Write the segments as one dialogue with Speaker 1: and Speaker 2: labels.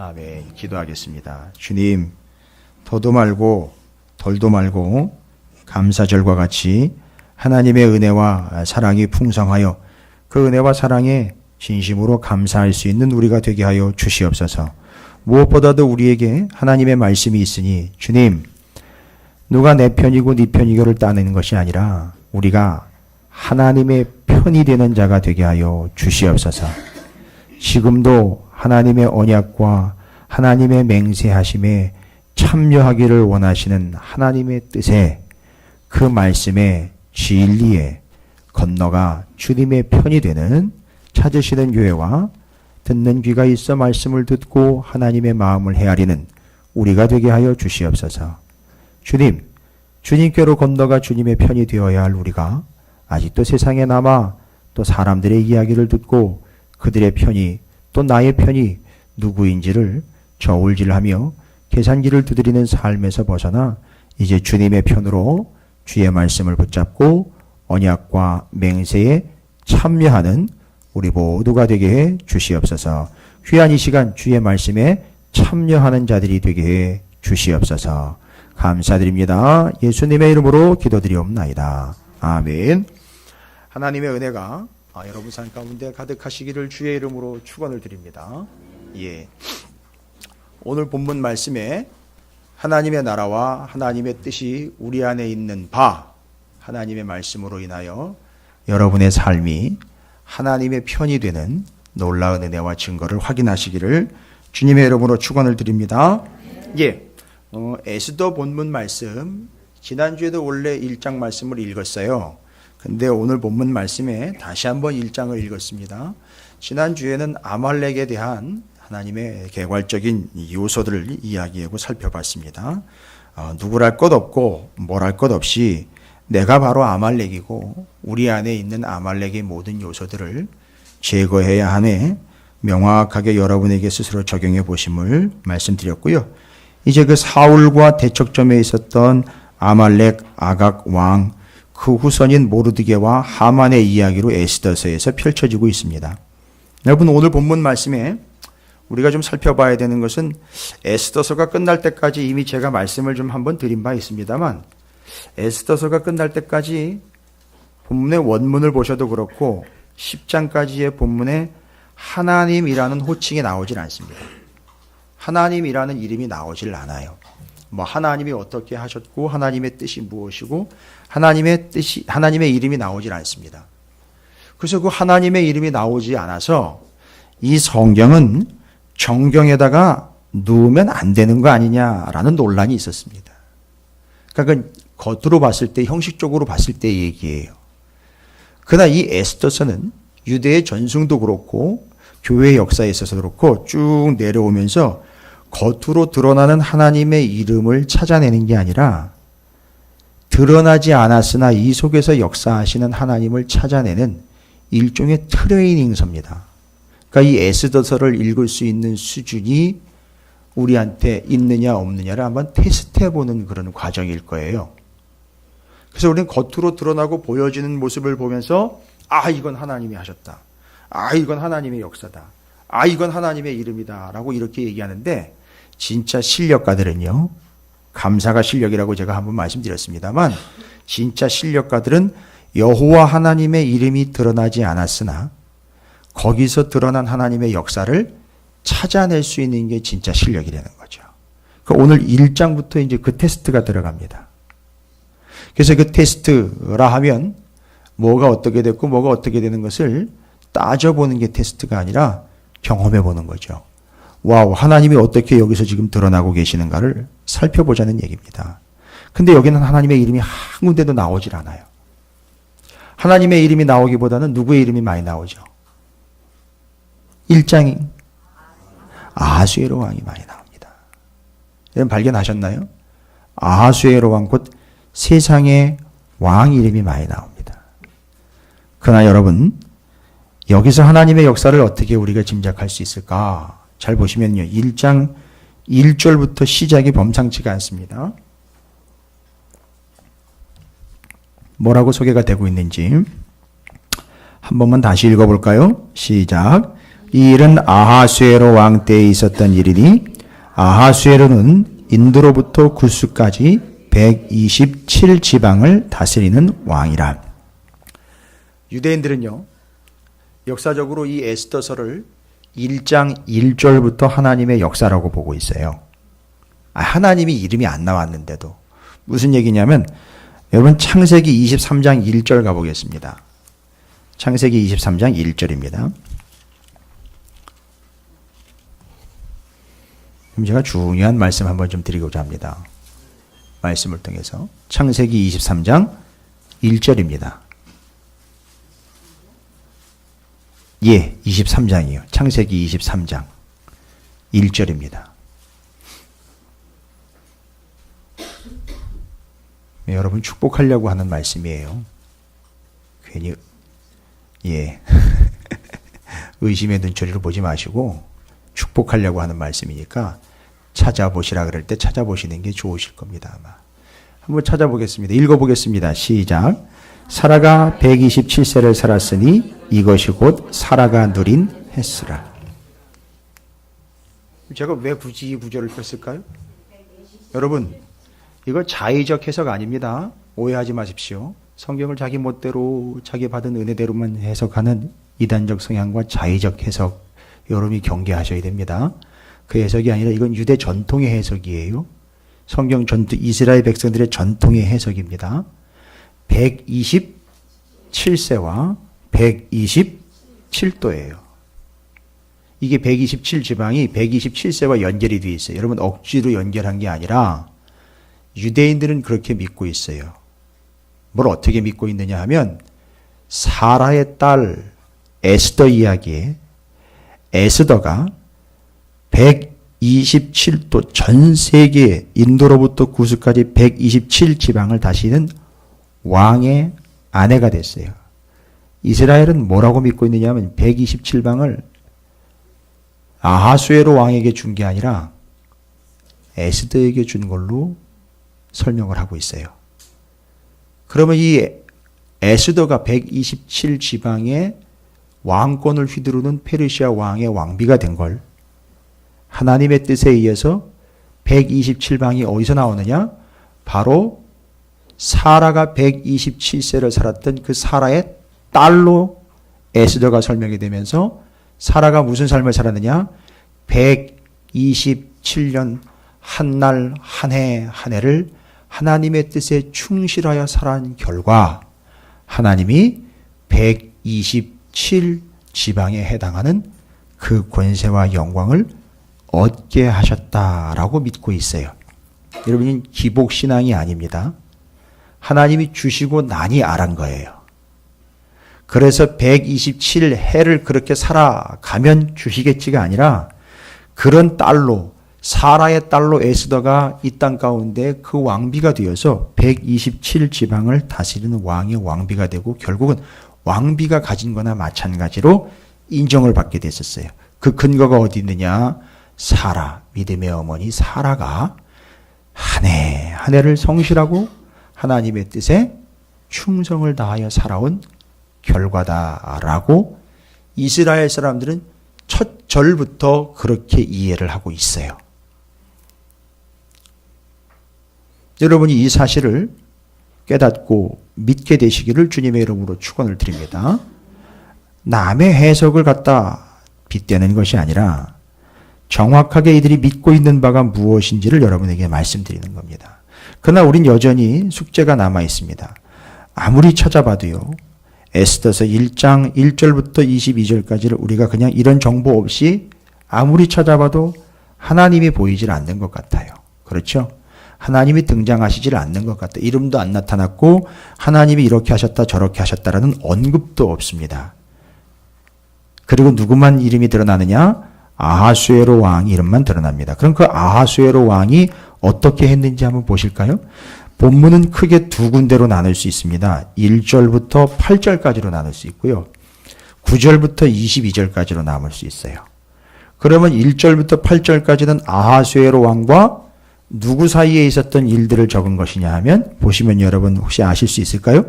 Speaker 1: 아멘. 기도하겠습니다. 주님, 더도 말고 덜도 말고 감사절과 같이 하나님의 은혜와 사랑이 풍성하여 그 은혜와 사랑에 진심으로 감사할 수 있는 우리가 되게 하여 주시옵소서. 무엇보다도 우리에게 하나님의 말씀이 있으니 주님, 누가 내 편이고 네 편이고를 따르는 것이 아니라 우리가 하나님의 편이 되는 자가 되게 하여 주시옵소서. 지금도 하나님의 언약과 하나님의 맹세하심에 참여하기를 원하시는 하나님의 뜻에 그 말씀의 진리에 건너가 주님의 편이 되는 찾으시는 교회와 듣는 귀가 있어 말씀을 듣고 하나님의 마음을 헤아리는 우리가 되게 하여 주시옵소서. 주님, 주님께로 건너가 주님의 편이 되어야 할 우리가 아직도 세상에 남아 또 사람들의 이야기를 듣고 그들의 편이 또 나의 편이 누구인지를 저울질하며 계산기를 두드리는 삶에서 벗어나 이제 주님의 편으로 주의 말씀을 붙잡고 언약과 맹세에 참여하는 우리 모두가 되게 해 주시옵소서. 귀한 이 시간 주의 말씀에 참여하는 자들이 되게 해 주시옵소서. 감사드립니다. 예수님의 이름으로 기도드리옵나이다. 아멘. 하나님의 은혜가 여러분 삶 가운데 가득하시기를 주의 이름으로 축원을 드립니다. 예. 오늘 본문 말씀에 하나님의 나라와 하나님의 뜻이 우리 안에 있는 바, 하나님의 말씀으로 인하여 여러분의 삶이 하나님의 편이 되는 놀라운 은혜와 증거를 확인하시기를 주님의 이름으로 축원을 드립니다. 예. 에스더 본문 말씀, 지난주에도 원래 1장 말씀을 읽었어요. 근데 오늘 본문 말씀에 다시 한번 1장을 읽었습니다. 지난주에는 아말렉에 대한 하나님의 개괄적인 요소들을 이야기하고 살펴봤습니다. 누구랄 것 없고 뭘 할 것 없이 내가 바로 아말렉이고 우리 안에 있는 아말렉의 모든 요소들을 제거해야 하네 명확하게 여러분에게 스스로 적용해 보심을 말씀드렸고요. 이제 그 사울과 대척점에 있었던 아말렉 아각 왕 그 후손인 모르드게와 하만의 이야기로 에스더서에서 펼쳐지고 있습니다. 여러분 오늘 본문 말씀에 우리가 좀 살펴봐야 되는 것은 에스더서가 끝날 때까지 이미 제가 말씀을 좀 한번 드린 바 있습니다만 에스더서가 끝날 때까지 본문의 원문을 보셔도 그렇고 10장까지의 본문에 하나님이라는 호칭이 나오질 않습니다. 하나님이라는 이름이 나오질 않아요. 뭐 하나님이 어떻게 하셨고 하나님의 뜻이 무엇이고 하나님의 이름이 나오질 않습니다. 그래서 그 하나님의 이름이 나오지 않아서 이 성경은 정경에다가 넣으면 안 되는 거 아니냐라는 논란이 있었습니다. 그러니까 겉으로 봤을 때 형식적으로 봤을 때 얘기예요. 그러나 이 에스더서는 유대의 전승도 그렇고 교회 역사에 있어서 그렇고 쭉 내려오면서 겉으로 드러나는 하나님의 이름을 찾아내는 게 아니라 드러나지 않았으나 이 속에서 역사하시는 하나님을 찾아내는 일종의 트레이닝서입니다. 그러니까 이 에스더서를 읽을 수 있는 수준이 우리한테 있느냐 없느냐를 한번 테스트해보는 그런 과정일 거예요. 그래서 우리는 겉으로 드러나고 보여지는 모습을 보면서 이건 하나님이 하셨다. 이건 하나님의 역사다. 이건 하나님의 이름이다. 라고 이렇게 얘기하는데 진짜 실력가들은요. 감사가 실력이라고 제가 한번 말씀드렸습니다만 진짜 실력가들은 여호와 하나님의 이름이 드러나지 않았으나 거기서 드러난 하나님의 역사를 찾아낼 수 있는 게 진짜 실력이라는 거죠. 그러니까 오늘 1장부터 이제 그 테스트가 들어갑니다. 그래서 그 테스트라 하면 뭐가 어떻게 됐고 뭐가 어떻게 되는 것을 따져보는 게 테스트가 아니라 경험해보는 거죠. 와우, 하나님이 어떻게 여기서 지금 드러나고 계시는가를 살펴보자는 얘기입니다. 근데 여기는 하나님의 이름이 한 군데도 나오질 않아요. 하나님의 이름이 나오기보다는 누구의 이름이 많이 나오죠? 1장이 아하수에로 왕이 많이 나옵니다. 여러분 발견하셨나요? 아하수에로 왕 곧 세상의 왕 이름이 많이 나옵니다. 그러나 여러분 여기서 하나님의 역사를 어떻게 우리가 짐작할 수 있을까? 잘 보시면요. 1장 1절부터 시작이 범상치가 않습니다. 뭐라고 소개가 되고 있는지 한 번만 다시 읽어볼까요? 시작. 이 일은 아하수에로 왕 때에 있었던 일이니 아하수에로는 인도로부터 구스까지 127지방을 다스리는 왕이라. 유대인들은요, 역사적으로 이 에스더서를 1장 1절부터 하나님의 역사라고 보고 있어요. 하나님이 이름이 안 나왔는데도. 무슨 얘기냐면, 여러분 창세기 23장 1절 가보겠습니다. 창세기 23장 1절입니다. 그럼 제가 중요한 말씀 한번 좀 드리고자 합니다. 말씀을 통해서. 창세기 23장 1절입니다. 예, 23장이요. 창세기 23장 1절입니다. 여러분 축복하려고 하는 말씀이에요. 괜히 예 의심의 눈초리를 보지 마시고 축복하려고 하는 말씀이니까 찾아보시라 그럴 때 찾아보시는 게 좋으실 겁니다. 아마 한번 찾아보겠습니다. 읽어보겠습니다. 시작. 사라가 127세를 살았으니 이것이 곧 사라가 누린 횟수라. 제가 왜 굳이 이 구절을 폈을까요? 여러분, 이거 자의적 해석 아닙니다. 오해하지 마십시오. 성경을 자기 멋대로 자기 받은 은혜대로만 해석하는 이단적 성향과 자의적 해석, 여러분이 경계하셔야 됩니다. 그 해석이 아니라 이건 유대 전통의 해석이에요. 성경 전통, 이스라엘 백성들의 전통의 해석입니다. 127세와 127도예요. 이게 127지방이 127세와 연결이 되어 있어요. 여러분 억지로 연결한 게 아니라 유대인들은 그렇게 믿고 있어요. 뭘 어떻게 믿고 있느냐 하면 사라의 딸 에스더 이야기에 에스더가 127도 전 세계 인도로부터 구스까지 127지방을 다스리는 왕의 아내가 됐어요. 이스라엘은 뭐라고 믿고 있느냐 하면 127방을 아하수에로 왕에게 준 게 아니라 에스더에게 준 걸로 설명을 하고 있어요. 그러면 이 에스더가 127지방의 왕권을 휘두르는 페르시아 왕의 왕비가 된 걸 하나님의 뜻에 의해서 127방이 어디서 나오느냐? 바로 사라가 127세를 살았던 그 사라의 딸로 에스더가 설명이 되면서 사라가 무슨 삶을 살았느냐? 127년 한 날 한 해 한 해를 하나님의 뜻에 충실하여 살아온 결과 하나님이 127지방에 해당하는 그 권세와 영광을 얻게 하셨다라고 믿고 있어요. 여러분, 기복신앙이 아닙니다. 하나님이 주시고 나니 알한 거예요. 그래서 127해를 그렇게 살아가면 주시겠지가 아니라 그런 딸로 사라의 딸로 에스더가 이 땅 가운데 그 왕비가 되어서 127지방을 다스리는 왕의 왕비가 되고 결국은 왕비가 가진 거나 마찬가지로 인정을 받게 됐었어요. 그 근거가 어디 있느냐? 사라, 믿음의 어머니 사라가 한 해 한 해를 성실하고 하나님의 뜻에 충성을 다하여 살아온 결과다라고 이스라엘 사람들은 첫 절부터 그렇게 이해를 하고 있어요. 여러분이 이 사실을 깨닫고 믿게 되시기를 주님의 이름으로 축원을 드립니다. 남의 해석을 갖다 빗대는 것이 아니라 정확하게 이들이 믿고 있는 바가 무엇인지를 여러분에게 말씀드리는 겁니다. 그러나 우린 여전히 숙제가 남아 있습니다. 아무리 찾아봐도요. 에스더서 1장 1절부터 22절까지를 우리가 그냥 이런 정보 없이 아무리 찾아봐도 하나님이 보이질 않는 것 같아요. 그렇죠? 하나님이 등장하시질 않는 것 같아요. 이름도 안 나타났고 하나님이 이렇게 하셨다 저렇게 하셨다라는 언급도 없습니다. 그리고 누구만 이름이 드러나느냐? 아하수에로 왕 이름만 드러납니다. 그럼 그 아하수에로 왕이 어떻게 했는지 한번 보실까요? 본문은 크게 두 군데로 나눌 수 있습니다. 1절부터 8절까지로 나눌 수 있고요. 9절부터 22절까지로 나눌 수 있어요. 그러면 1절부터 8절까지는 아하수에로 왕과 누구 사이에 있었던 일들을 적은 것이냐 하면 보시면 여러분 혹시 아실 수 있을까요?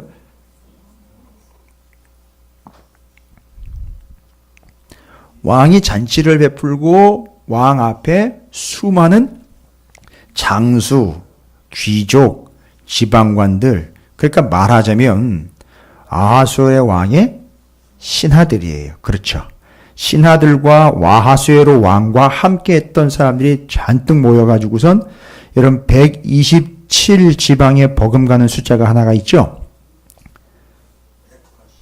Speaker 1: 왕이 잔치를 베풀고 왕 앞에 수많은 장수, 귀족, 지방관들, 그러니까 말하자면 아하수에로 왕의 신하들이에요. 그렇죠. 신하들과 아하수에로 왕과 함께 했던 사람들이 잔뜩 모여가지고선 여러분 127 지방에 버금가는 숫자가 하나가 있죠.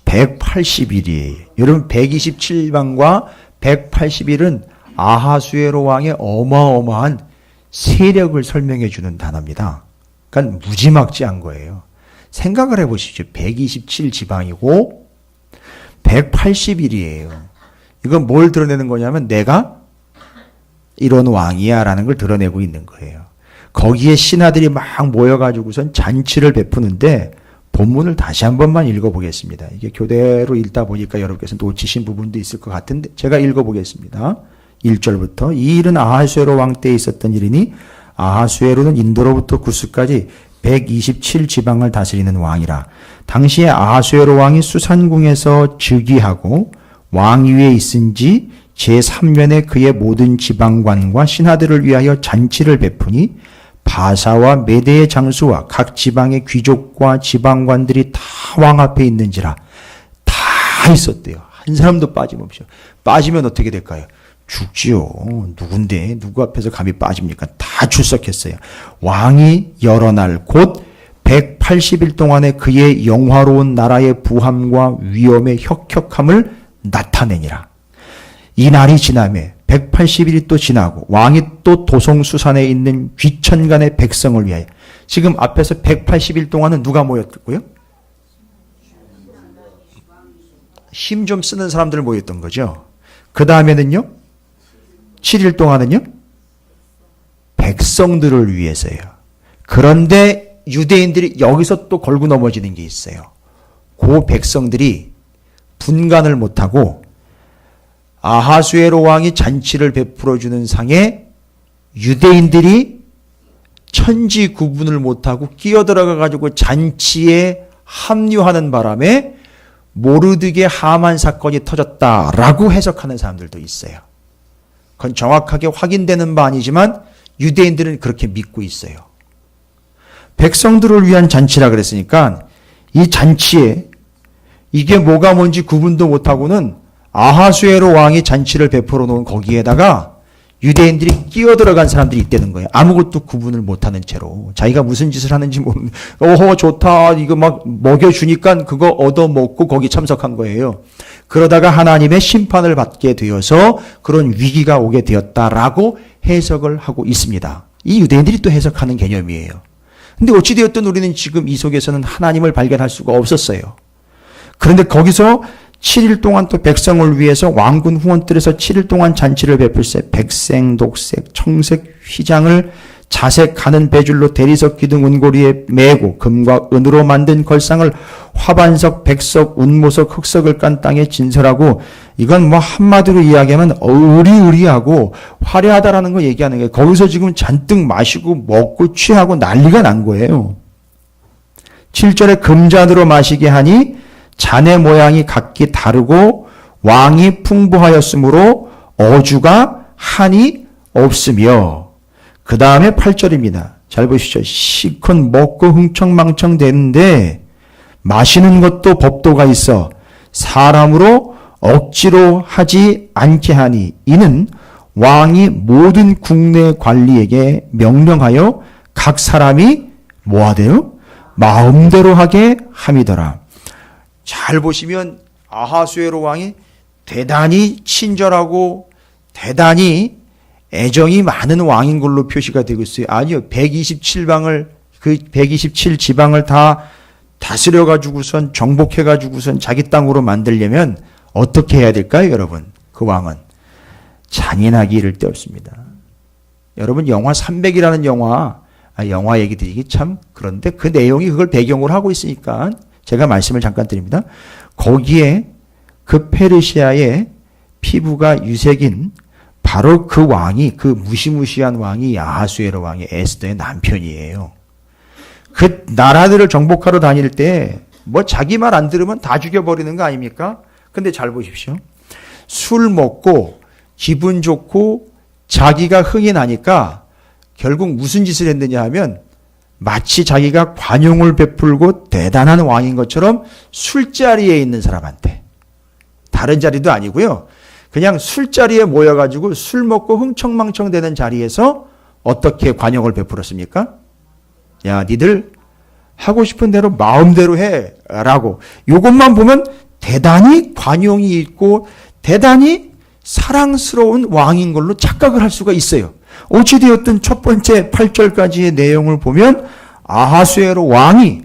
Speaker 1: 180일이에요. 여러분 127지방과 180일은 아하수에로 왕의 어마어마한 세력을 설명해 주는 단어입니다. 그러니까 무지막지한 거예요. 생각을 해보십시오. 127지방이고 180일이에요. 이건 뭘 드러내는 거냐면 내가 이런 왕이야 라는 걸 드러내고 있는 거예요. 거기에 신하들이 막 모여가지고선 잔치를 베푸는데 본문을 다시 한 번만 읽어보겠습니다. 이게 교대로 읽다 보니까 여러분께서 놓치신 부분도 있을 것 같은데 제가 읽어보겠습니다. 1절부터 이 일은 아하수에로 왕 때에 있었던 일이니 아하수에로는 인도로부터 구스까지 127지방을 다스리는 왕이라. 당시에 아하수에로 왕이 수산궁에서 즉위하고 왕위에 있은지 제3년에 그의 모든 지방관과 신하들을 위하여 잔치를 베푸니 바사와 메대의 장수와 각 지방의 귀족과 지방관들이 다 왕 앞에 있는지라. 다 있었대요. 한 사람도 빠짐없이. 빠지면 어떻게 될까요? 죽지요. 누군데 누구 앞에서 감히 빠집니까? 다 출석했어요. 왕이 여러 날 곧 180일 동안에 그의 영화로운 나라의 부함과 위엄의 혁혁함을 나타내니라. 이 날이 지나매 180일이 또 지나고 왕이 또 도송수산에 있는 귀천간의 백성을 위하여. 지금 앞에서 180일 동안은 누가 모였고요? 힘 좀 쓰는 사람들 모였던 거죠. 그 다음에는요? 7일 동안은요? 백성들을 위해서요. 그런데 유대인들이 여기서 또 걸고 넘어지는 게 있어요. 그 백성들이 분간을 못하고 아하수에로 왕이 잔치를 베풀어주는 상에 유대인들이 천지 구분을 못하고 끼어들어가 가지고 잔치에 합류하는 바람에 모르드게 하만 사건이 터졌다라고 해석하는 사람들도 있어요. 그건 정확하게 확인되는 바 아니지만 유대인들은 그렇게 믿고 있어요. 백성들을 위한 잔치라 그랬으니까 이 잔치에 이게 뭐가 뭔지 구분도 못하고는 아하수에로 왕이 잔치를 베풀어 놓은 거기에다가 유대인들이 끼어들어간 사람들이 있다는 거예요. 아무것도 구분을 못하는 채로 자기가 무슨 짓을 하는지 모르는. 오호 좋다 이거 막 먹여주니까 그거 얻어먹고 거기 참석한 거예요. 그러다가 하나님의 심판을 받게 되어서 그런 위기가 오게 되었다라고 해석을 하고 있습니다. 이 유대인들이 또 해석하는 개념이에요. 근데 어찌되었든 우리는 지금 이 속에서는 하나님을 발견할 수가 없었어요. 그런데 거기서 7일 동안 또 백성을 위해서 왕군 후원들에서 7일 동안 잔치를 베풀세 백색, 녹색, 청색 휘장을 자색 가는 배줄로 대리석 기둥 은고리에 매고 금과 은으로 만든 걸상을 화반석, 백석, 운모석, 흑석을 깐 땅에 진설하고. 이건 뭐 한마디로 이야기하면 의리의리하고 화려하다라는 거 얘기하는 거예요. 거기서 지금 잔뜩 마시고 먹고 취하고 난리가 난 거예요. 7절에 금잔으로 마시게 하니 잔의 모양이 각기 다르고 왕이 풍부하였으므로 어주가 한이 없으며. 그 다음에 8절입니다. 잘 보시죠. 실컷 먹고 흥청망청 되는데 마시는 것도 법도가 있어 사람으로 억지로 하지 않게 하니 이는 왕이 모든 국내 관리에게 명령하여 각 사람이 뭐하대요? 마음대로 하게 함이더라. 잘 보시면 아하수에로 왕이 대단히 친절하고 대단히 애정이 많은 왕인 걸로 표시가 되고 있어요. 아니요. 127방을 그 127지방을 다 다스려 가지고선 정복해 가지고선 자기 땅으로 만들려면 어떻게 해야 될까요, 여러분? 그 왕은 잔인하기 이를 데 없습니다. 여러분 영화 300이라는 영화 얘기 드리기 참 그런데 그 내용이 그걸 배경으로 하고 있으니까 제가 말씀을 잠깐 드립니다. 거기에 그 페르시아의 피부가 유색인 바로 그 왕이 그 무시무시한 왕이 아하수에로 왕이 에스더의 남편이에요. 그 나라들을 정복하러 다닐 때 뭐 자기 말 안 들으면 다 죽여버리는 거 아닙니까? 근데 잘 보십시오. 술 먹고 기분 좋고 자기가 흥이 나니까 결국 무슨 짓을 했느냐 하면 마치 자기가 관용을 베풀고 대단한 왕인 것처럼 술자리에 있는 사람한테, 다른 자리도 아니고요, 그냥 술자리에 모여가지고 술 먹고 흥청망청 되는 자리에서 어떻게 관용을 베풀었습니까? 야, 니들 하고 싶은 대로 마음대로 해 라고. 이것만 보면 대단히 관용이 있고 대단히 사랑스러운 왕인 걸로 착각을 할 수가 있어요. 어찌되었든 첫 번째 8절까지의 내용을 보면 아하수에로 왕이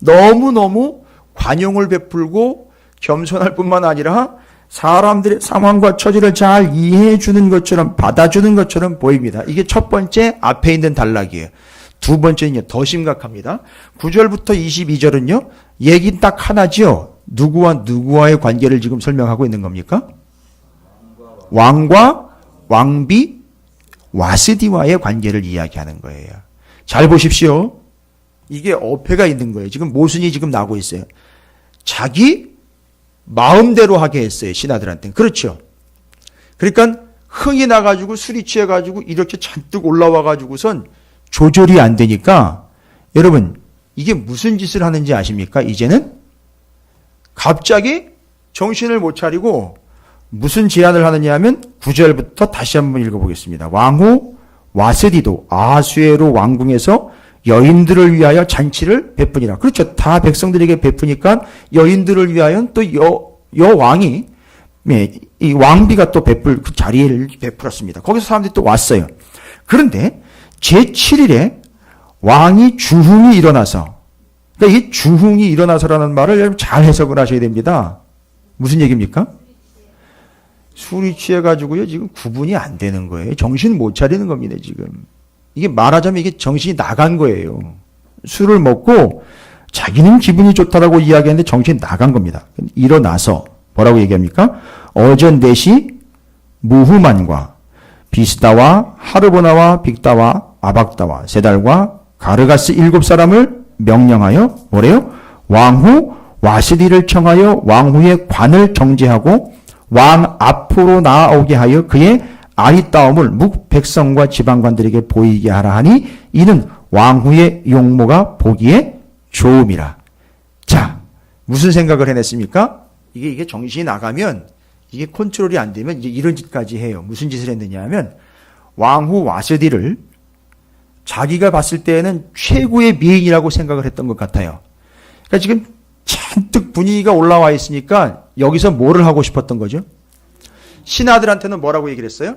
Speaker 1: 너무너무 관용을 베풀고 겸손할 뿐만 아니라 사람들의 상황과 처지를 잘 이해해 주는 것처럼, 받아주는 것처럼 보입니다. 이게 첫 번째 앞에 있는 단락이에요. 두 번째는요, 더 심각합니다. 9절부터 22절은요, 얘기 딱 하나죠. 누구와 누구와의 관계를 지금 설명하고 있는 겁니까? 왕과 왕비 와스디와의 관계를 이야기하는 거예요. 잘 보십시오. 이게 어폐가 있는 거예요. 지금 모순이 지금 나고 있어요. 자기 마음대로 하게 했어요. 신하들한테는. 그렇죠. 그러니까 흥이 나가지고 술이 취해가지고 이렇게 잔뜩 올라와가지고선 조절이 안 되니까, 여러분 이게 무슨 짓을 하는지 아십니까? 이제는 갑자기 정신을 못 차리고 무슨 제안을 하느냐 하면 9절부터 다시 한번 읽어보겠습니다. 왕후 와스디도 아하수에로 왕궁에서 여인들을 위하여 잔치를 베푸니라. 그렇죠. 다 백성들에게 베푸니까 여인들을 위하여 또 여왕이, 이 왕비가 또 베풀 그 자리를 베풀었습니다. 거기서 사람들이 또 왔어요. 그런데 제7일에 왕이 주흥이 일어나서, 그러니까 이 주흥이 일어나서라는 말을 여러분 잘 해석을 하셔야 됩니다. 무슨 얘기입니까? 술이 취해가지고요, 지금 구분이 안 되는 거예요. 정신 못 차리는 겁니다, 지금. 이게 말하자면 이게 정신이 나간 거예요. 술을 먹고 자기는 기분이 좋다라고 이야기하는데 정신이 나간 겁니다. 일어나서 뭐라고 얘기합니까? 어전대시 무후만과 비스다와 하르보나와 빅다와 아박다와 세달과 가르가스 7사람을 명령하여 뭐래요? 왕후 와스디를 청하여 왕후의 관을 정지하고 왕 앞으로 나아오게 하여 그의 아리따움을 묵 백성과 지방관들에게 보이게 하라 하니 이는 왕후의 용모가 보기에 좋음이라. 자, 무슨 생각을 해냈습니까? 이게 정신이 나가면, 이게 컨트롤이 안 되면 이제 이런 짓까지 해요. 무슨 짓을 했느냐 하면 왕후 와스디를 자기가 봤을 때에는 최고의 미인이라고 생각을 했던 것 같아요. 그러니까 지금 잔뜩 분위기가 올라와 있으니까 여기서 뭐를 하고 싶었던 거죠? 신하들한테는 뭐라고 얘기를 했어요?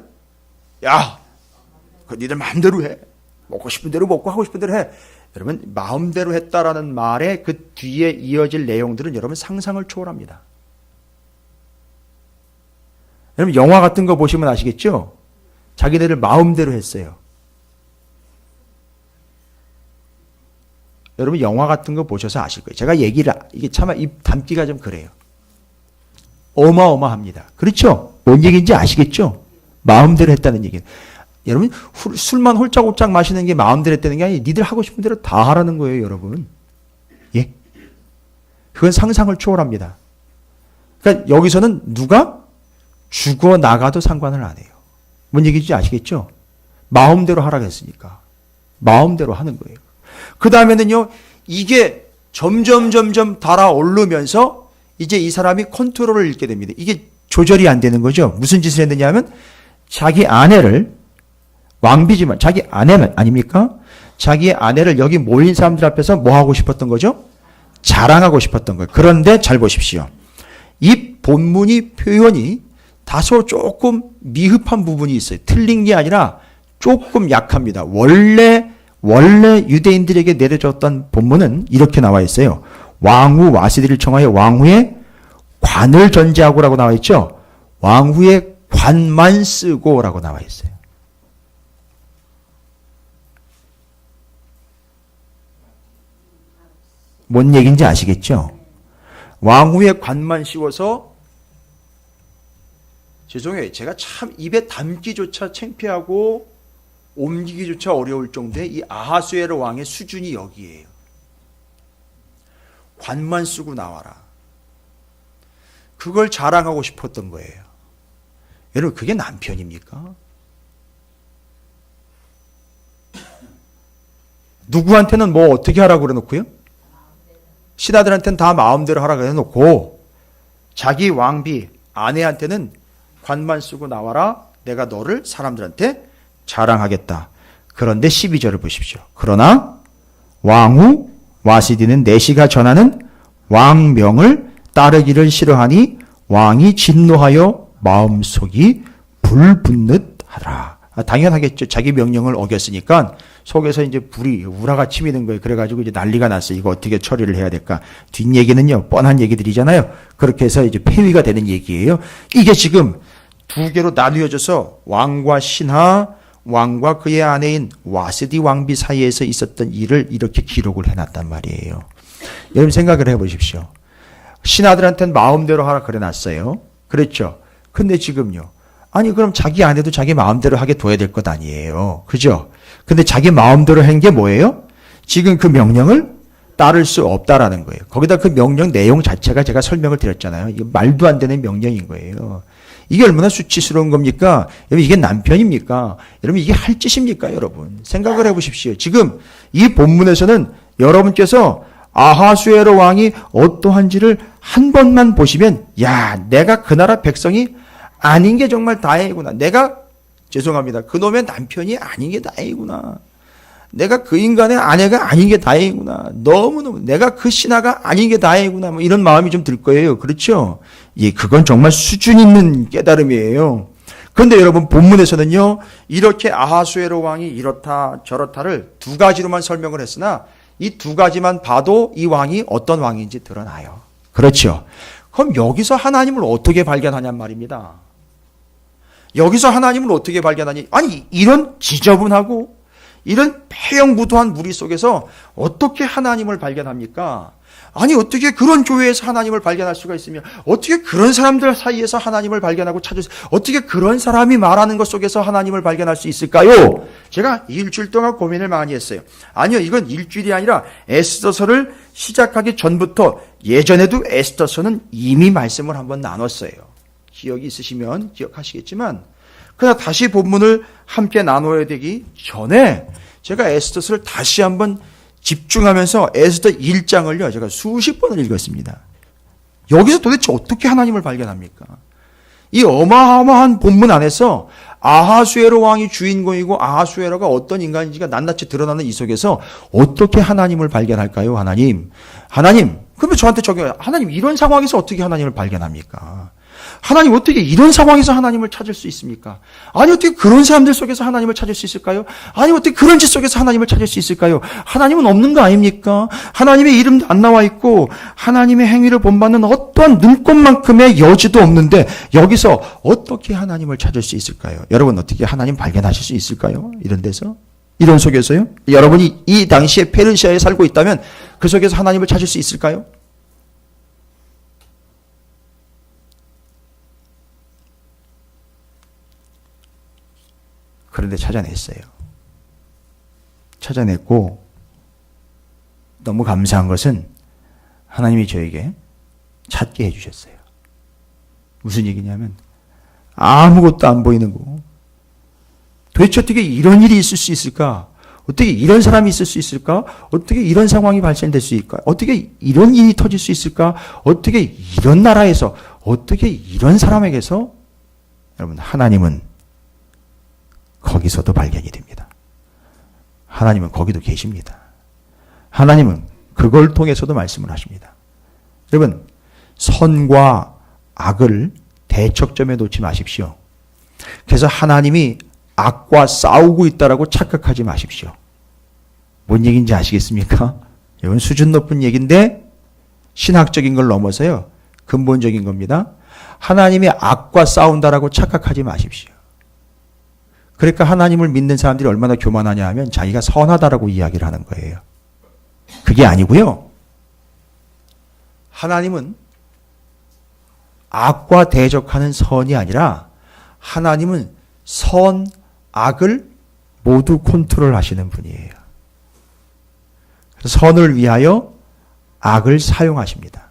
Speaker 1: 야, 니들 마음대로 해. 먹고 싶은 대로 먹고 하고 싶은 대로 해. 여러분, 마음대로 했다라는 말에 그 뒤에 이어질 내용들은 여러분 상상을 초월합니다. 여러분, 영화 같은 거 보시면 아시겠죠? 자기네들 마음대로 했어요. 여러분, 영화 같은 거 보셔서 아실 거예요. 제가 얘기를, 이게 차마 입 담기가 좀 그래요. 어마어마합니다. 그렇죠? 뭔 얘기인지 아시겠죠? 마음대로 했다는 얘기는. 여러분, 술만 홀짝홀짝 마시는 게 마음대로 했다는 게 아니에요. 니들 하고 싶은 대로 다 하라는 거예요, 여러분. 예? 그건 상상을 초월합니다. 그러니까 여기서는 누가 죽어 나가도 상관을 안 해요. 뭔 얘기인지 아시겠죠? 마음대로 하라고 했으니까. 마음대로 하는 거예요. 그 다음에는요, 이게 점점 달아오르면서 이제 이 사람이 컨트롤을 잃게 됩니다. 이게 조절이 안 되는 거죠. 무슨 짓을 했느냐 하면 자기 아내를, 왕비지만 자기 아내는 아닙니까? 자기의 아내를 여기 모인 사람들 앞에서 뭐 하고 싶었던 거죠? 자랑하고 싶었던 거예요. 그런데 잘 보십시오. 이 본문이 표현이 다소 조금 미흡한 부분이 있어요. 틀린 게 아니라 조금 약합니다. 원래 유대인들에게 내려졌던 본문은 이렇게 나와 있어요. 왕후 와스디를 청하여 왕후의 관을 전제하고라고 나와 있죠. 왕후의 관만 쓰고라고 나와 있어요. 뭔 얘기인지 아시겠죠? 왕후의 관만 씌워서, 죄송해요. 제가 참 입에 담기조차 창피하고 옮기기조차 어려울 정도의 이 아하수에로 왕의 수준이 여기에요. 관만 쓰고 나와라. 그걸 자랑하고 싶었던 거예요. 여러분, 그게 남편입니까? 누구한테는 뭐 어떻게 하라고 그래 놓고요? 신하들한테는 다 마음대로 하라고 해 놓고 자기 왕비 아내한테는 관만 쓰고 나와라. 내가 너를 사람들한테 자랑하겠다. 그런데 12절을 보십시오. 그러나 왕후 와시디는 내시가 전하는 왕명을 따르기를 싫어하니 왕이 진노하여 마음속이 불붙는 하라. 당연하겠죠. 자기 명령을 어겼으니까 속에서 이제 불이 우라가 치미는 거예요. 그래가지고 이제 난리가 났어요. 이거 어떻게 처리를 해야 될까? 뒷얘기는요, 뻔한 얘기들이잖아요. 그렇게 해서 이제 폐위가 되는 얘기예요. 이게 지금 두 개로 나누어져서 왕과 신하, 왕과 그의 아내인 와스디 왕비 사이에서 있었던 일을 이렇게 기록을 해놨단 말이에요. 여러분 생각을 해보십시오. 신하들한테는 마음대로 하라 그래 놨어요. 그렇죠? 근데 지금요. 아니 그럼 자기 아내도 자기 마음대로 하게 둬야 될 것 아니에요. 그죠? 근데 자기 마음대로 한 게 뭐예요? 지금 그 명령을 따를 수 없다라는 거예요. 거기다 그 명령 내용 자체가 제가 설명을 드렸잖아요. 이게 말도 안 되는 명령인 거예요. 이게 얼마나 수치스러운 겁니까? 여러분 이게 남편입니까? 여러분 이게 할 짓입니까? 여러분 생각을 해보십시오. 지금 이 본문에서는 여러분께서 아하수에로 왕이 어떠한지를 한 번만 보시면 야 내가 그 나라 백성이 아닌 게 정말 다행이구나. 내가 죄송합니다. 그놈의 남편이 아닌 게 다행이구나. 내가 그 인간의 아내가 아닌 게 다행이구나. 너무너무 내가 그 신하가 아닌 게 다행이구나. 뭐 이런 마음이 좀 들 거예요. 그렇죠? 예, 그건 정말 수준 있는 깨달음이에요. 그런데 여러분 본문에서는요. 이렇게 아하수에로 왕이 이렇다 저렇다를 두 가지로만 설명을 했으나 이 두 가지만 봐도 이 왕이 어떤 왕인지 드러나요. 그렇죠? 그럼 여기서 하나님을 어떻게 발견하냔 말입니다. 여기서 하나님을 어떻게 발견하니? 아니 이런 지저분하고 이런 폐영무도한 무리 속에서 어떻게 하나님을 발견합니까? 아니 어떻게 그런 교회에서 하나님을 발견할 수가 있으며 어떻게 그런 사람들 사이에서 하나님을 발견하고 찾을 수 어떻게 그런 사람이 말하는 것 속에서 하나님을 발견할 수 있을까요? 제가 일주일 동안 고민을 많이 했어요. 아니요 이건 일주일이 아니라 에스더서를 시작하기 전부터 예전에도 에스더서는 이미 말씀을 한번 나눴어요. 기억이 있으시면 기억하시겠지만 그러나 다시 본문을 함께 나눠야 되기 전에 제가 에스더서를 다시 한번 집중하면서 에스더 1장을요 제가 수십 번을 읽었습니다. 여기서 도대체 어떻게 하나님을 발견합니까? 이 어마어마한 본문 안에서 아하수에로 왕이 주인공이고 아하수에로가 어떤 인간인지가 낱낱이 드러나는 이 속에서 어떻게 하나님을 발견할까요? 하나님 그러면 저한테 적용해요. 하나님 이런 상황에서 어떻게 하나님을 발견합니까? 하나님 어떻게 이런 상황에서 하나님을 찾을 수 있습니까? 아니 어떻게 그런 사람들 속에서 하나님을 찾을 수 있을까요? 아니 어떻게 그런 짓 속에서 하나님을 찾을 수 있을까요? 하나님은 없는 거 아닙니까? 하나님의 이름도 안 나와 있고 하나님의 행위를 본받는 어떠한 눈꽃만큼의 여지도 없는데 여기서 어떻게 하나님을 찾을 수 있을까요? 여러분 어떻게 하나님 발견하실 수 있을까요? 이런 데서? 이런 속에서요? 여러분이 이 당시에 페르시아에 살고 있다면 그 속에서 하나님을 찾을 수 있을까요? 그런데 찾아냈어요. 찾아냈고 너무 감사한 것은 하나님이 저에게 찾게 해주셨어요. 무슨 얘기냐면 아무것도 안 보이는 거. 도대체 어떻게 이런 일이 있을 수 있을까? 어떻게 이런 사람이 있을 수 있을까? 어떻게 이런 상황이 발생될 수 있을까? 어떻게 이런 일이 터질 수 있을까? 어떻게 이런 나라에서 어떻게 이런 사람에게서 여러분 하나님은 거기서도 발견이 됩니다. 하나님은 거기도 계십니다. 하나님은 그걸 통해서도 말씀을 하십니다. 여러분 선과 악을 대척점에 놓지 마십시오. 그래서 하나님이 악과 싸우고 있다라고 착각하지 마십시오. 뭔 얘기인지 아시겠습니까? 이건 수준 높은 얘기인데 신학적인 걸 넘어서요. 근본적인 겁니다. 하나님이 악과 싸운다라고 착각하지 마십시오. 그러니까 하나님을 믿는 사람들이 얼마나 교만하냐 하면 자기가 선하다라고 이야기를 하는 거예요. 그게 아니고요. 하나님은 악과 대적하는 선이 아니라 하나님은 선, 악을 모두 컨트롤하시는 분이에요. 그래서 선을 위하여 악을 사용하십니다.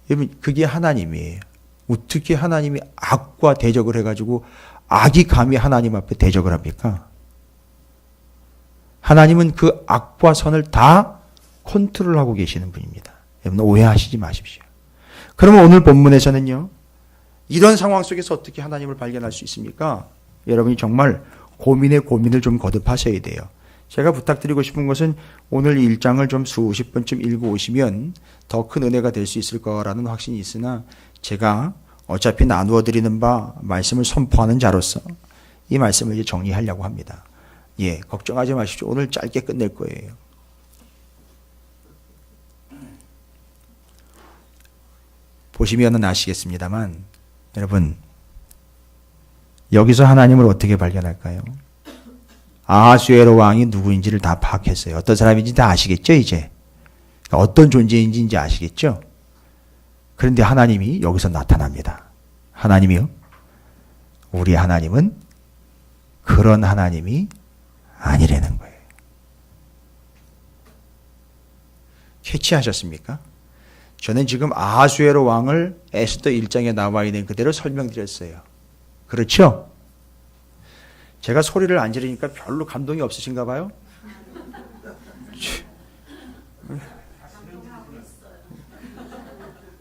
Speaker 1: 여러분, 그게 하나님이에요. 어떻게 하나님이 악과 대적을 해가지고 악이 감히 하나님 앞에 대적을 합니까? 하나님은 그 악과 선을 다 컨트롤하고 계시는 분입니다. 여러분, 오해하시지 마십시오. 그러면 오늘 본문에서는요, 이런 상황 속에서 어떻게 하나님을 발견할 수 있습니까? 여러분이 정말 고민에 고민을 좀 거듭하셔야 돼요. 제가 부탁드리고 싶은 것은 오늘 이 1장을 좀 수십 번쯤 읽어오시면 더 큰 은혜가 될 수 있을 거라는 확신이 있으나, 제가 어차피 나누어 드리는 바 말씀을 선포하는 자로서 이 말씀을 이제 정리하려고 합니다. 예, 걱정하지 마십시오. 오늘 짧게 끝낼 거예요. 보시면은 아시겠습니다만, 여러분, 여기서 하나님을 어떻게 발견할까요? 아하수에로 왕이 누구인지를 다 파악했어요. 어떤 사람인지 다 아시겠죠, 이제? 어떤 존재인지 이제 아시겠죠? 그런데 하나님이 여기서 나타납니다. 하나님이요? 우리 하나님은 그런 하나님이 아니라는 거예요. 캐치하셨습니까? 저는 지금 아하수에로 왕을 에스더 1장에 나와 있는 그대로 설명드렸어요. 그렇죠? 제가 소리를 안 지르니까 별로 감동이 없으신가 봐요?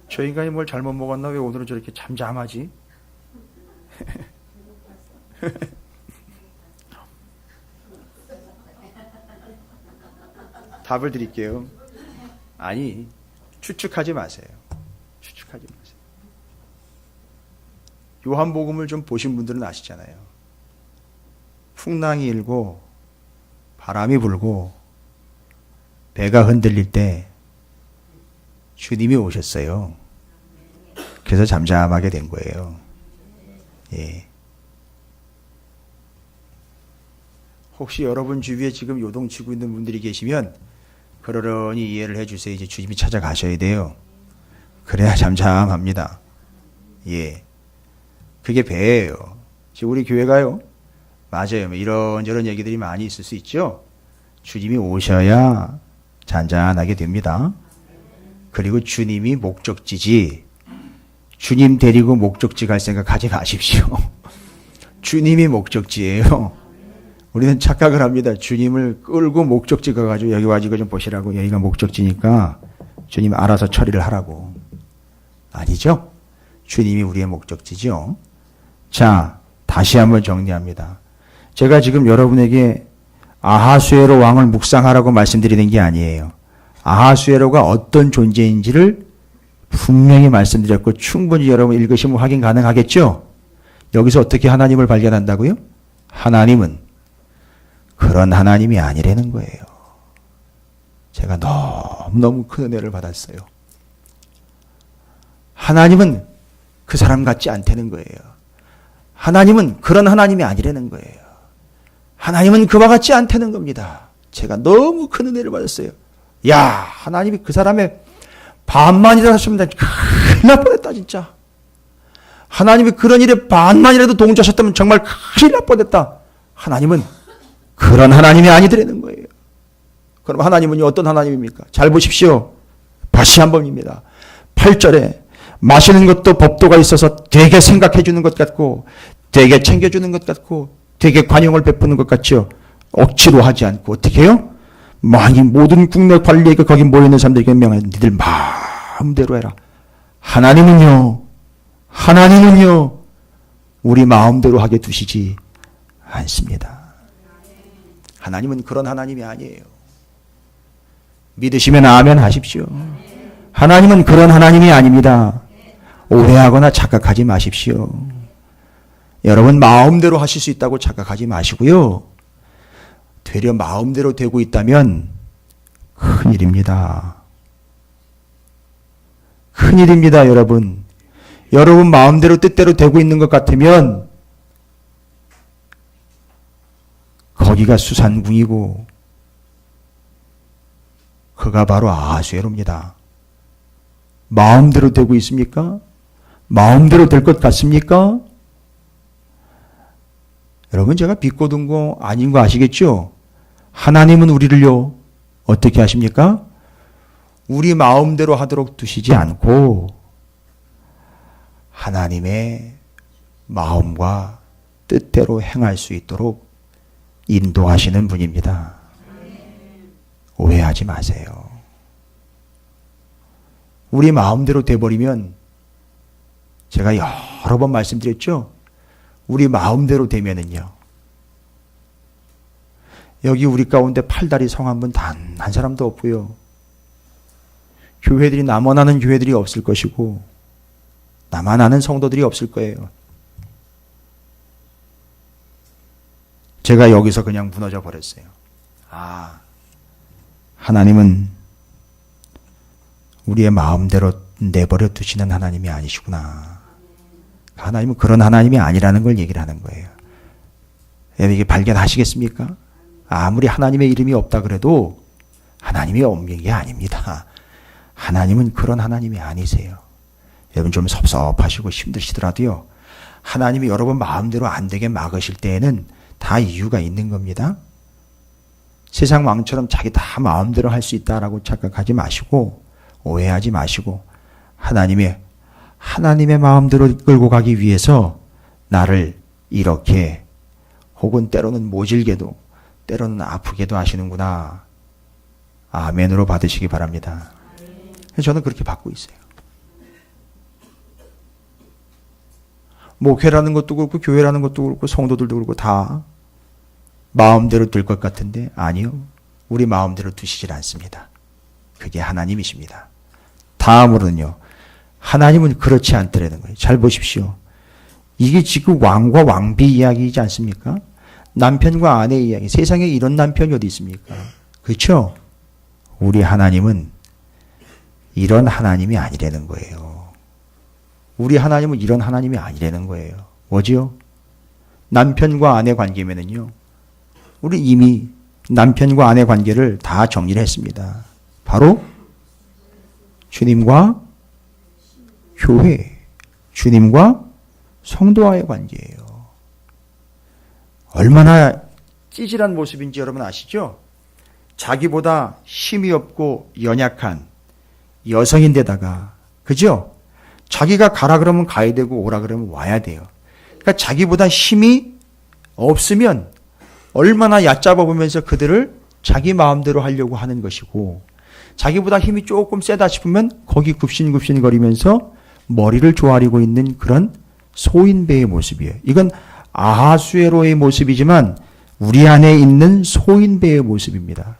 Speaker 1: 저 인간이 뭘 잘못 먹었나? 왜 오늘은 저렇게 잠잠하지? 답을 드릴게요. 아니, 추측하지 마세요. 추측하지 마세요. 요한복음을 좀 보신 분들은 아시잖아요. 풍랑이 일고 바람이 불고 배가 흔들릴 때 주님이 오셨어요. 그래서 잠잠하게 된 거예요. 예. 혹시 여러분 주위에 지금 요동치고 있는 분들이 계시면 그러려니 이해를 해주세요. 이제 주님이 찾아가셔야 돼요. 그래야 잠잠합니다. 예. 그게 배예요. 지금 우리 교회가요. 맞아요. 이런저런 얘기들이 많이 있을 수 있죠. 주님이 오셔야 잔잔하게 됩니다. 그리고 주님이 목적지지, 주님 데리고 목적지 갈 생각하지 마십시오. 주님이 목적지예요. 우리는 착각을 합니다. 주님을 끌고 목적지 가가지고 여기 와지고 좀 보시라고, 여기가 목적지니까 주님 알아서 처리를 하라고. 아니죠? 주님이 우리의 목적지죠. 자, 다시 한번 정리합니다. 제가 지금 여러분에게 아하수에로 왕을 묵상하라고 말씀드리는 게 아니에요. 아하수에로가 어떤 존재인지를 분명히 말씀드렸고 충분히 여러분 읽으시면 확인 가능하겠죠? 여기서 어떻게 하나님을 발견한다고요? 하나님은 그런 하나님이 아니라는 거예요. 제가 너무너무 큰 은혜를 받았어요. 하나님은 그 사람 같지 않다는 거예요. 하나님은 그런 하나님이 아니라는 거예요. 하나님은 그와 같지 않다는 겁니다. 제가 너무 큰 은혜를 받았어요. 야, 하나님이 그 사람의 반만이라도 하셨으면 큰일 날 뻔했다 진짜. 하나님이 그런 일에 반만이라도 동조하셨다면 정말 큰일 날 뻔했다. 하나님은 그런 하나님이 아니더라는 거예요. 그럼 하나님은 어떤 하나님입니까? 잘 보십시오. 다시 한 번입니다. 8절에 마시는 것도 법도가 있어서 되게 생각해 주는 것 같고 되게 챙겨주는 것 같고 되게 관용을 베푸는 것 같죠. 억지로 하지 않고 어떻게 해요? 많이 모든 국내 관리에게 거기 모여있는 사람들에게 명하여 니들 마음대로 해라. 하나님은요 우리 마음대로 하게 두시지 않습니다. 하나님은 그런 하나님이 아니에요. 믿으시면 아멘 하십시오. 하나님은 그런 하나님이 아닙니다. 오해하거나 착각하지 마십시오. 여러분 마음대로 하실 수 있다고 착각하지 마시고요. 되려 마음대로 되고 있다면 큰일입니다. 큰일입니다, 여러분. 여러분 마음대로 뜻대로 되고 있는 것 같으면 거기가 수산궁이고 그가 바로 아하수에로입니다. 마음대로 되고 있습니까? 마음대로 될 것 같습니까? 여러분 제가 비꼬던 거 아닌 거 아시겠죠? 하나님은 우리를요 어떻게 하십니까? 우리 마음대로 하도록 두시지 않고 하나님의 마음과 뜻대로 행할 수 있도록 인도하시는 분입니다. 오해하지 마세요. 우리 마음대로 돼버리면, 제가 여러 번 말씀드렸죠? 우리 마음대로 되면은요, 여기 우리 가운데 팔다리 성 한 분 단 한 사람도 없고요. 교회들이 나만 아는 교회들이 없을 것이고, 나만 아는 성도들이 없을 거예요. 제가 여기서 그냥 무너져 버렸어요. 아, 하나님은 우리의 마음대로 내버려 두시는 하나님이 아니시구나. 하나님은 그런 하나님이 아니라는 걸 얘기를 하는 거예요. 이게 발견하시겠습니까? 아무리 하나님의 이름이 없다 그래도 하나님이 없는 게 아닙니다. 하나님은 그런 하나님이 아니세요. 여러분 좀 섭섭하시고 힘드시더라도요, 하나님이 여러분 마음대로 안 되게 막으실 때에는 다 이유가 있는 겁니다. 세상 왕처럼 자기 다 마음대로 할 수 있다라고 착각하지 마시고, 오해하지 마시고, 하나님의 마음대로 끌고 가기 위해서 나를 이렇게, 혹은 때로는 모질게도 때로는 아프게도 하시는구나. 아멘으로 받으시기 바랍니다. 저는 그렇게 받고 있어요. 목회라는 것도 그렇고 교회라는 것도 그렇고 성도들도 그렇고 다 마음대로 될 것 같은데, 아니요. 우리 마음대로 두시질 않습니다. 그게 하나님이십니다. 다음으로는요, 하나님은 그렇지 않더라는 거예요. 잘 보십시오. 이게 지금 왕과 왕비 이야기이지 않습니까? 남편과 아내 이야기. 세상에 이런 남편이 어디 있습니까? 그렇죠? 우리 하나님은 이런 하나님이 아니라는 거예요. 우리 하나님은 이런 하나님이 아니라는 거예요. 뭐지요? 남편과 아내 관계면은요, 우리 이미 남편과 아내 관계를 다 정리를 했습니다. 바로 주님과 교회, 주님과 성도와의 관계예요. 얼마나 찌질한 모습인지 여러분 아시죠? 자기보다 힘이 없고 연약한 여성인데다가, 그죠? 자기가 가라 그러면 가야 되고 오라 그러면 와야 돼요. 그러니까 자기보다 힘이 없으면 얼마나 얕잡아 보면서 그들을 자기 마음대로 하려고 하는 것이고, 자기보다 힘이 조금 세다 싶으면 거기 굽신굽신 거리면서 머리를 조아리고 있는 그런 소인배의 모습이에요. 이건 아하수에로의 모습이지만 우리 안에 있는 소인배의 모습입니다.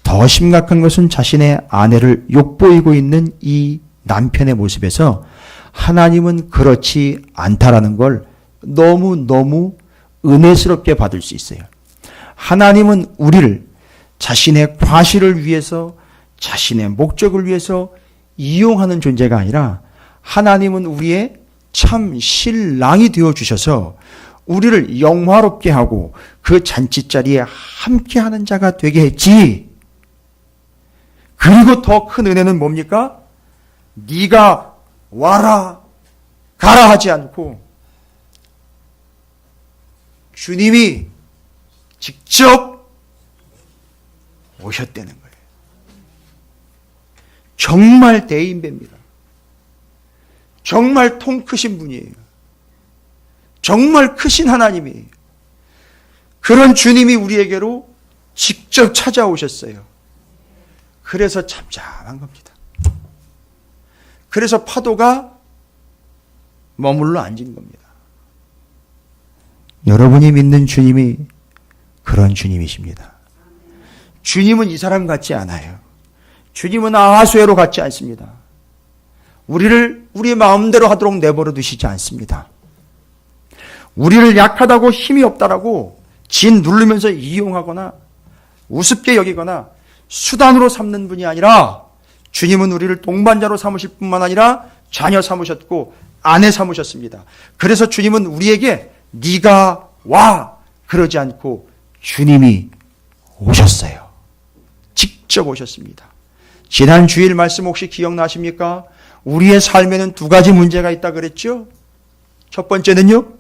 Speaker 1: 더 심각한 것은 자신의 아내를 욕보이고 있는 이 남편의 모습에서 하나님은 그렇지 않다라는 걸 너무너무 은혜스럽게 받을 수 있어요. 하나님은 우리를 자신의 과실을 위해서, 자신의 목적을 위해서 이용하는 존재가 아니라, 하나님은 우리의 참 신랑이 되어주셔서 우리를 영화롭게 하고 그 잔치자리에 함께하는 자가 되게 했지. 그리고 더 큰 은혜는 뭡니까? 네가 와라 가라 하지 않고 주님이 직접 오셨다는 거예요. 정말 대인배입니다. 정말 통 크신 분이에요. 정말 크신 하나님이에요. 그런 주님이 우리에게로 직접 찾아오셨어요. 그래서 잠잠한 겁니다. 그래서 파도가 머물러 앉은 겁니다. 여러분이 믿는 주님이 그런 주님이십니다. 주님은 이 사람 같지 않아요. 주님은 아하수에로 같지 않습니다. 우리를 우리 마음대로 하도록 내버려 두시지 않습니다. 우리를 약하다고 힘이 없다라고 진 누르면서 이용하거나 우습게 여기거나 수단으로 삼는 분이 아니라, 주님은 우리를 동반자로 삼으실 뿐만 아니라 자녀 삼으셨고 아내 삼으셨습니다. 그래서 주님은 우리에게 네가 와 그러지 않고 주님이 오셨어요. 직접 오셨습니다. 지난 주일 말씀 혹시 기억나십니까? 우리의 삶에는 두 가지 문제가 있다 그랬죠? 첫 번째는요,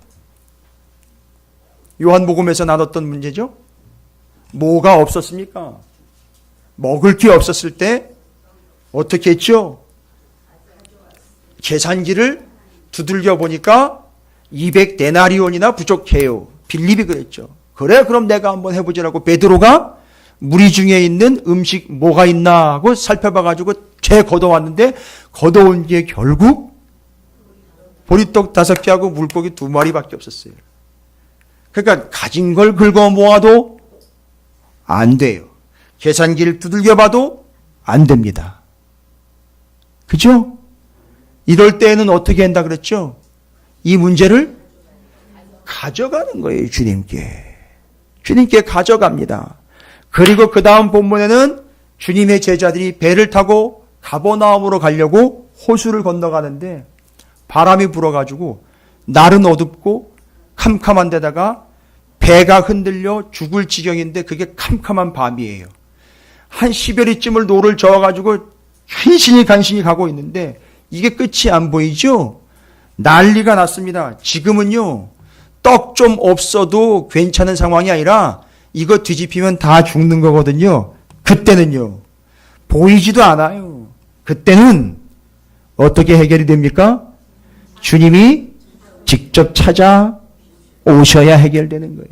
Speaker 1: 요한복음에서 나눴던 문제죠. 뭐가 없었습니까? 먹을 게 없었을 때 어떻게 했죠? 계산기를 두들겨 보니까 200데나리온이나 부족해요. 빌립이 그랬죠. 그래 그럼 내가 한번 해보자라고 베드로가 무리 중에 있는 음식 뭐가 있나 하고 살펴봐가지고 죄 걷어왔는데 걷어온 게 결국 보리떡 5개하고 물고기 2마리밖에 없었어요. 그러니까 가진 걸 긁어 모아도 안 돼요. 계산기를 두들겨 봐도 안 됩니다. 그죠? 이럴 때에는 어떻게 한다 그랬죠? 이 문제를 가져가는 거예요. 주님께 가져갑니다. 그리고 그 다음 본문에는 주님의 제자들이 배를 타고 가버나움으로 가려고 호수를 건너가는데 바람이 불어가지고 날은 어둡고 캄캄한 데다가 배가 흔들려 죽을 지경인데 그게 캄캄한 밤이에요. 한 10여리쯤을 노를 저어가지고 간신히 가고 있는데 이게 끝이 안 보이죠? 난리가 났습니다. 지금은요, 떡 좀 없어도 괜찮은 상황이 아니라 이거 뒤집히면 다 죽는 거거든요. 그때는요, 보이지도 않아요. 그때는 어떻게 해결이 됩니까? 주님이 직접 찾아오셔야 해결되는 거예요.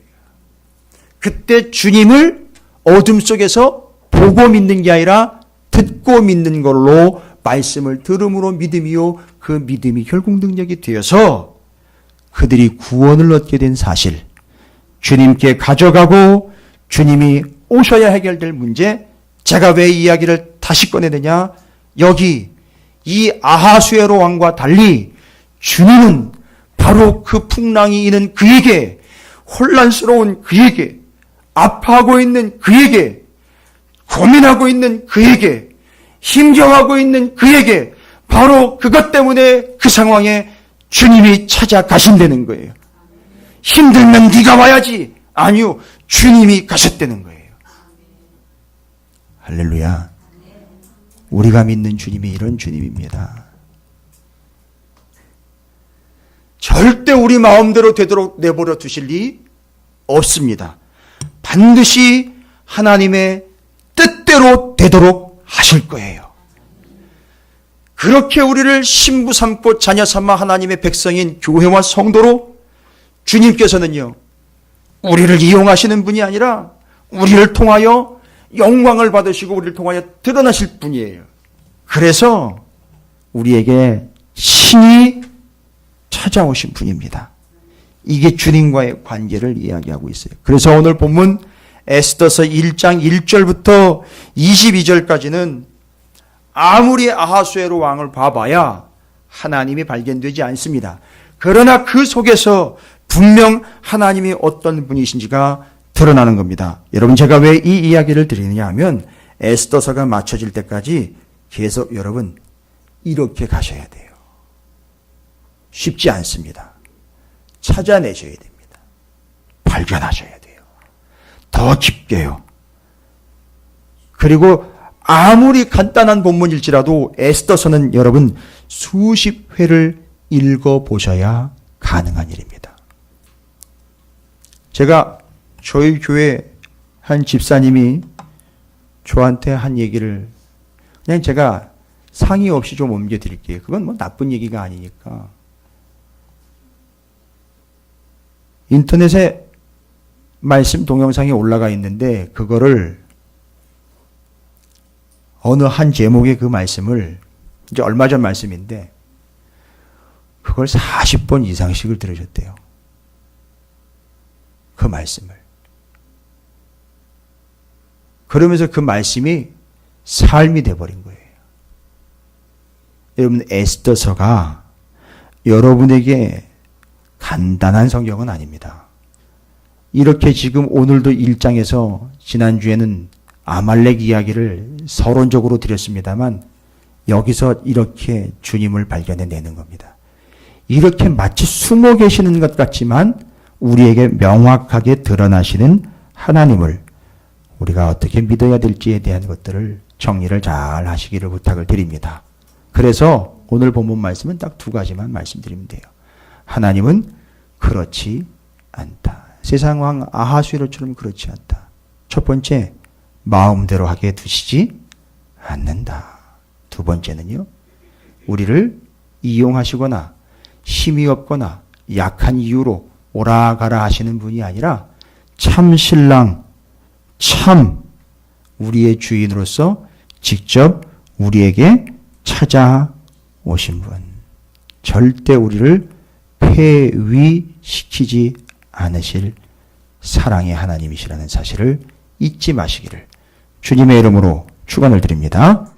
Speaker 1: 그때 주님을 어둠 속에서 보고 믿는 게 아니라 듣고 믿는 걸로 말씀을 들음으로 믿음이요. 그 믿음이 결국 능력이 되어서 그들이 구원을 얻게 된 사실, 주님께 가져가고 주님이 오셔야 해결될 문제, 제가 왜 이 이야기를 다시 꺼내느냐? 여기 이 아하수에로 왕과 달리 주님은 바로 그 풍랑이 있는 그에게, 혼란스러운 그에게, 아파하고 있는 그에게, 고민하고 있는 그에게, 힘겨워하고 있는 그에게 바로 그것 때문에 그 상황에 주님이 찾아가신다는 거예요. 힘들면 네가 와야지. 아니요. 주님이 가셨다는 거예요. 할렐루야. 우리가 믿는 주님이 이런 주님입니다. 절대 우리 마음대로 되도록 내버려 두실 리 없습니다. 반드시 하나님의 뜻대로 되도록 하실 거예요. 그렇게 우리를 신부 삼고 자녀 삼아 하나님의 백성인 교회와 성도로 주님께서는요, 우리를 이용하시는 분이 아니라 우리를 통하여 영광을 받으시고 우리를 통하여 드러나실 분이에요. 그래서 우리에게 신이 찾아오신 분입니다. 이게 주님과의 관계를 이야기하고 있어요. 그래서 오늘 본문 에스더서 1장 1절부터 22절까지는 아무리 아하수에로 왕을 봐봐야 하나님이 발견되지 않습니다. 그러나 그 속에서 분명 하나님이 어떤 분이신지가 드러나는 겁니다. 여러분, 제가 왜 이 이야기를 드리느냐 하면 에스더서가 맞춰질 때까지 계속 여러분 이렇게 가셔야 돼요. 쉽지 않습니다. 찾아내셔야 됩니다. 발견하셔야 돼요. 더 깊게요. 그리고 아무리 간단한 본문일지라도 에스더서는 여러분 수십 회를 읽어보셔야 가능한 일입니다. 제가 저희 교회 한 집사님이 저한테 한 얘기를 그냥 제가 상의 없이 좀 옮겨드릴게요. 그건 뭐 나쁜 얘기가 아니니까. 인터넷에 말씀 동영상이 올라가 있는데 그거를 어느 한 제목의 그 말씀을 이제 얼마 전 말씀인데 그걸 40번 이상씩을 들으셨대요. 그 말씀을. 그러면서 그 말씀이 삶이 돼버린 거예요. 여러분, 에스더서가 여러분에게 간단한 성경은 아닙니다. 이렇게 지금 오늘도 1장에서 지난주에는 아말렉 이야기를 서론적으로 드렸습니다만 여기서 이렇게 주님을 발견해내는 겁니다. 이렇게 마치 숨어 계시는 것 같지만 우리에게 명확하게 드러나시는 하나님을 우리가 어떻게 믿어야 될지에 대한 것들을 정리를 잘 하시기를 부탁을 드립니다. 그래서 오늘 본문 말씀은 딱 2가지만 말씀드리면 돼요. 하나님은 그렇지 않다. 세상 왕 아하수에로처럼 그렇지 않다. 첫 번째, 마음대로 하게 두시지 않는다. 두 번째는요, 우리를 이용하시거나 힘이 없거나 약한 이유로 오라 가라 하시는 분이 아니라 참 신랑, 참 우리의 주인으로서 직접 우리에게 찾아오신 분. 절대 우리를 폐위시키지 않으실 사랑의 하나님이시라는 사실을 잊지 마시기를 주님의 이름으로 축원을 드립니다.